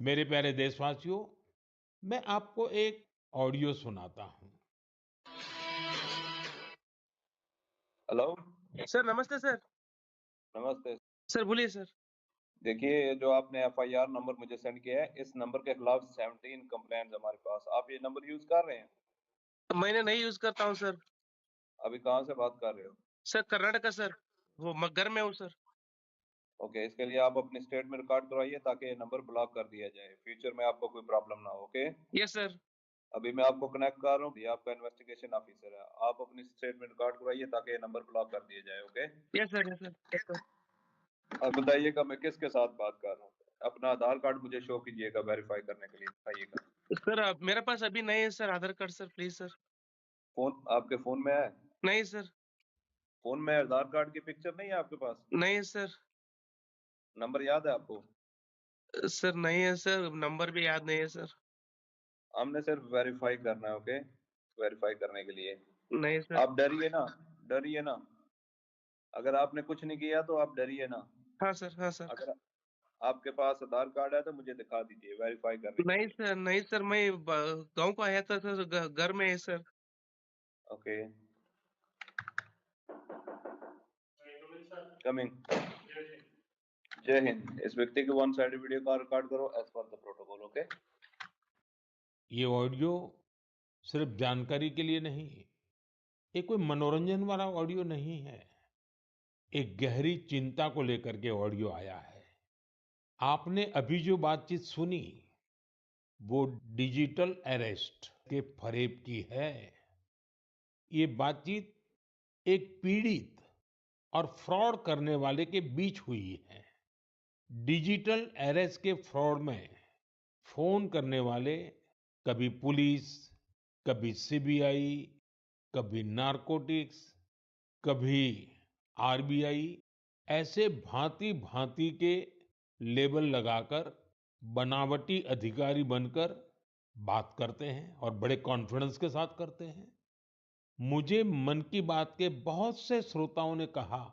मेरे प्यारे देशवासियों, मैं आपको एक ऑडियो सुनाता हूं। हेलो। सर नमस्ते सर। नमस्ते। सर बोलिए सर। देखिए, ये जो आपने एफआईआर नंबर मुझे सेंड किया है, इस नंबर के खिलाफ 17 कंप्लेंट्स हमारे पास। आप ये नंबर यूज कर रहे हैं? मैंने नहीं यूज करता हूँ सर। अभी कहाँ से बात कर रहे हो? Sir Karnataka sir. वो घर में हूँ सर। ओके, इसके लिए आप अपनी स्टेट में रिकॉर्ड करवाइए ताकि ये नंबर ब्लॉक कर दिया जाए, फ्यूचर में आपको कोई प्रॉब्लम ना हो। Okay, yes sir. अभी मैं आपको कनेक्ट कर रहा हूँ, ये आपका इन्वेस्टिगेशन ऑफिसर है। आप अपनी स्टेट में रिकॉर्ड करवाइए ताकि ये नंबर ब्लॉक कर दिया जाए। Okay, yes sir. Yes sir. Yes sir. अब बताइएगा मैं किसके साथ बात कर रहा हूँ। अपना आधार कार्ड मुझे शो कीजिएगा वेरीफाई करने के लिए, बताइएगा। सर मेरे पास अभी नहीं है sir Aadhaar card sir, please sir. Phone आपके फोन में है? नहीं सर। फोन में आधार कार्ड की पिक्चर नहीं है आपके पास? नहीं है सर। नंबर याद है आपको? सर नहीं है सर, नंबर भी याद नहीं है सर। हमने सिर्फ वेरीफाई करना है। ओके, वेरीफाई करने के लिए नहीं सर। आप डरिए ना, डरिए ना। अगर आपने कुछ नहीं किया तो आप डरिए ना। हाँ सर, हाँ सर। अगर आपके पास आधार कार्ड है तो मुझे दिखा दीजिए वेरीफाई करने के नहीं लिए। सर, नहीं सर, मैं गांव को आया था सर, घर में है सर। Okay, coming. जय हिंद। इस व्यक्ति की वन साइड वीडियो का रिकॉर्ड करो as per the protocol. Okay, ये ऑडियो सिर्फ जानकारी के लिए नहीं, ये कोई मनोरंजन वाला ऑडियो नहीं है। एक गहरी चिंता को लेकर के ऑडियो आया है। आपने अभी जो बातचीत सुनी, वो डिजिटल अरेस्ट के फरेब की है। ये बातचीत एक पीड़ित और फ्रॉड करने वाले के बीच हुई है। डिजिटल अरेस्ट के फ्रॉड में फोन करने वाले कभी पुलिस, कभी सीबीआई, कभी नारकोटिक्स, कभी आरबीआई, ऐसे भांति भांति के लेबल लगाकर बनावटी अधिकारी बनकर बात करते हैं और बड़े कॉन्फिडेंस के साथ करते हैं। मुझे मन की बात के बहुत से श्रोताओं ने कहा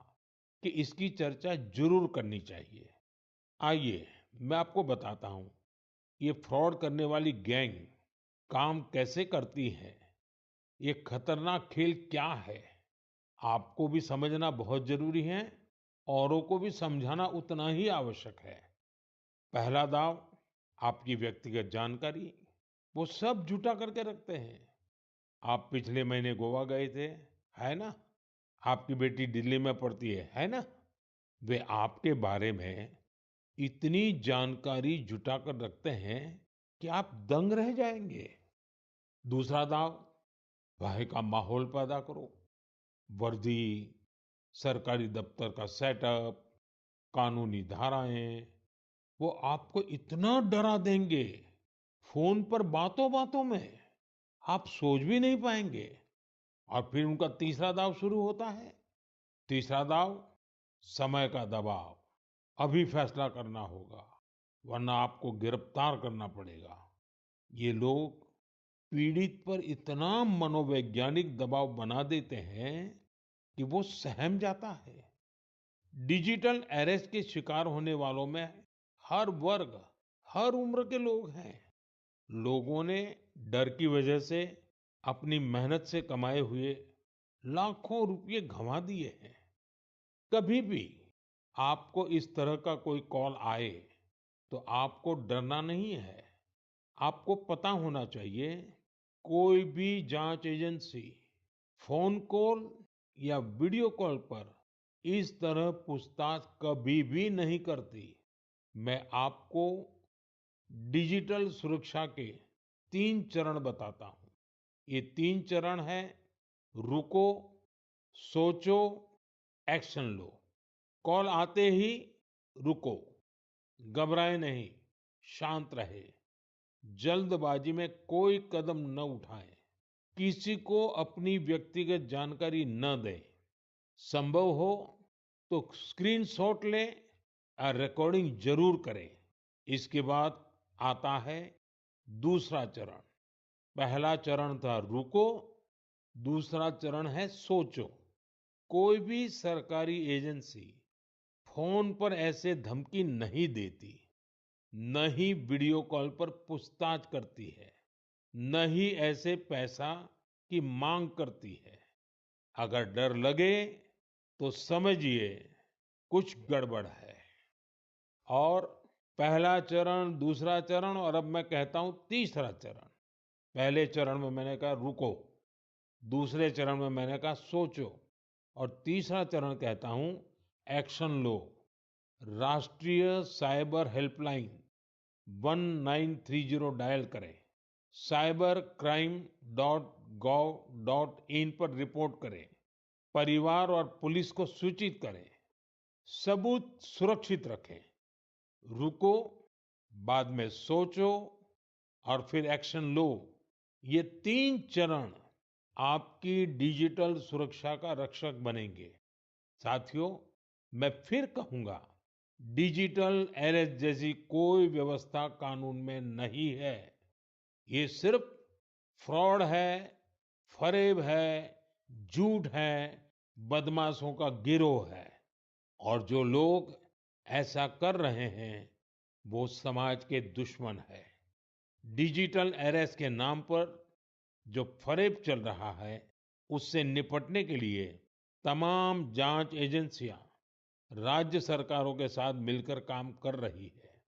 कि इसकी चर्चा जरूर करनी चाहिए। आइए, मैं आपको बताता हूं ये फ्रॉड करने वाली गैंग काम कैसे करती है, ये खतरनाक खेल क्या है। आपको भी समझना बहुत जरूरी है, औरों को भी समझाना उतना ही आवश्यक है। पहला दाव, आपकी व्यक्तिगत जानकारी, वो सब जुटा करके रखते हैं। आप पिछले महीने गोवा गए थे, है ना? आपकी बेटी दिल्ली में पढ़ती है ना? वे आपके बारे में इतनी जानकारी जुटा कर रखते हैं कि आप दंग रह जाएंगे। दूसरा दाव, भय का माहौल पैदा करो। वर्दी, सरकारी दफ्तर का सेटअप, कानूनी धाराएं, वो आपको इतना डरा देंगे, फोन पर बातों बातों में आप सोच भी नहीं पाएंगे। और फिर उनका तीसरा दाव शुरू होता है। तीसरा दाव, समय का दबाव। अभी फैसला करना होगा, वरना आपको गिरफ्तार करना पड़ेगा। ये लोग पीड़ित पर इतना मनोवैज्ञानिक दबाव बना देते हैं कि वो सहम जाता है। डिजिटल अरेस्ट के शिकार होने वालों में हर वर्ग, हर उम्र के लोग हैं। लोगों ने डर की वजह से अपनी मेहनत से कमाए हुए लाखों रुपए गंवा दिए हैं। कभी भी आपको इस तरह का कोई कॉल आए तो आपको डरना नहीं है। आपको पता होना चाहिए, कोई भी जांच एजेंसी फोन कॉल या वीडियो कॉल पर इस तरह पूछताछ कभी भी नहीं करती। मैं आपको डिजिटल सुरक्षा के 3 चरण बताता हूं। ये 3 चरण है: रुको, सोचो, एक्शन लो। कॉल आते ही रुको, घबराए नहीं, शांत रहे, जल्दबाजी में कोई कदम न उठाएं, किसी को अपनी व्यक्तिगत जानकारी न दें। संभव हो तो स्क्रीनशॉट लें और रिकॉर्डिंग जरूर करें। इसके बाद आता है दूसरा चरण। पहला चरण था रुको, दूसरा चरण है सोचो। कोई भी सरकारी एजेंसी फोन पर ऐसे धमकी नहीं देती। न ही वीडियो कॉल पर पूछताछ करती है, न ही ऐसे पैसा की मांग करती है। अगर डर लगे तो समझिए कुछ गड़बड़ है। और पहला चरण, दूसरा चरण और अब मैं कहता हूं तीसरा चरण। पहले चरण में मैंने कहा रुको, दूसरे चरण में मैंने कहा सोचो और तीसरा चरण कहता हूं एक्शन लो। राष्ट्रीय साइबर हेल्पलाइन 1930 डायल करें। cybercrime.gov.in पर रिपोर्ट करें। परिवार और पुलिस को सूचित करें। सबूत सुरक्षित रखें। रुको, बाद में सोचो और फिर एक्शन लो। ये 3 चरण आपकी डिजिटल सुरक्षा का रक्षक बनेंगे। साथियों, मैं फिर कहूंगा, डिजिटल अरेस्ट जैसी कोई व्यवस्था कानून में नहीं है। ये सिर्फ फ्रॉड है, फरेब है, झूठ है, बदमाशों का गिरोह है। और जो लोग ऐसा कर रहे हैं वो समाज के दुश्मन है। डिजिटल अरेस्ट के नाम पर जो फरेब चल रहा है उससे निपटने के लिए तमाम जांच एजेंसियां राज्य सरकारों के साथ मिलकर काम कर रही है।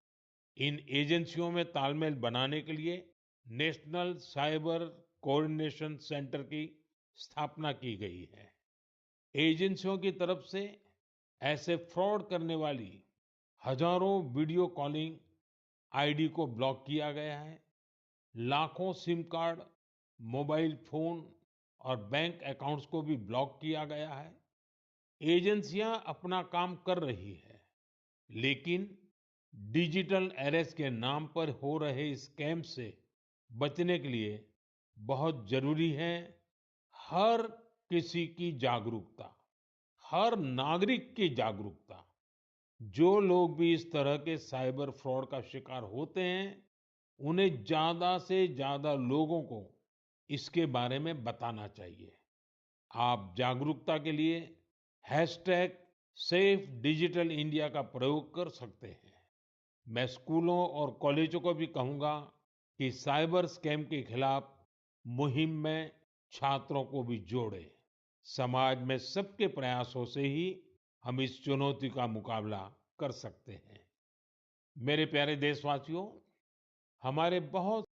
इन एजेंसियों में तालमेल बनाने के लिए नेशनल साइबर कोऑर्डिनेशन सेंटर की स्थापना की गई है। एजेंसियों की तरफ से ऐसे फ्रॉड करने वाली हजारों वीडियो कॉलिंग आईडी को ब्लॉक किया गया है। लाखों सिम कार्ड, मोबाइल फोन और बैंक अकाउंट्स को भी ब्लॉक किया गया है। एजेंसियां अपना काम कर रही है, लेकिन डिजिटल अरेस्ट के नाम पर हो रहे स्कैम से बचने के लिए बहुत जरूरी है हर किसी की जागरूकता, हर नागरिक की जागरूकता। जो लोग भी इस तरह के साइबर फ्रॉड का शिकार होते हैं, उन्हें ज्यादा से ज्यादा लोगों को इसके बारे में बताना चाहिए। आप जागरूकता के लिए हैशटैग सेफ डिजिटल इंडिया का प्रयोग कर सकते हैं। मैं स्कूलों और कॉलेजों को भी कहूंगा कि साइबर स्कैम के खिलाफ मुहिम में छात्रों को भी जोड़ें। समाज में सबके प्रयासों से ही हम इस चुनौती का मुकाबला कर सकते हैं। मेरे प्यारे देशवासियों, हमारे बहुत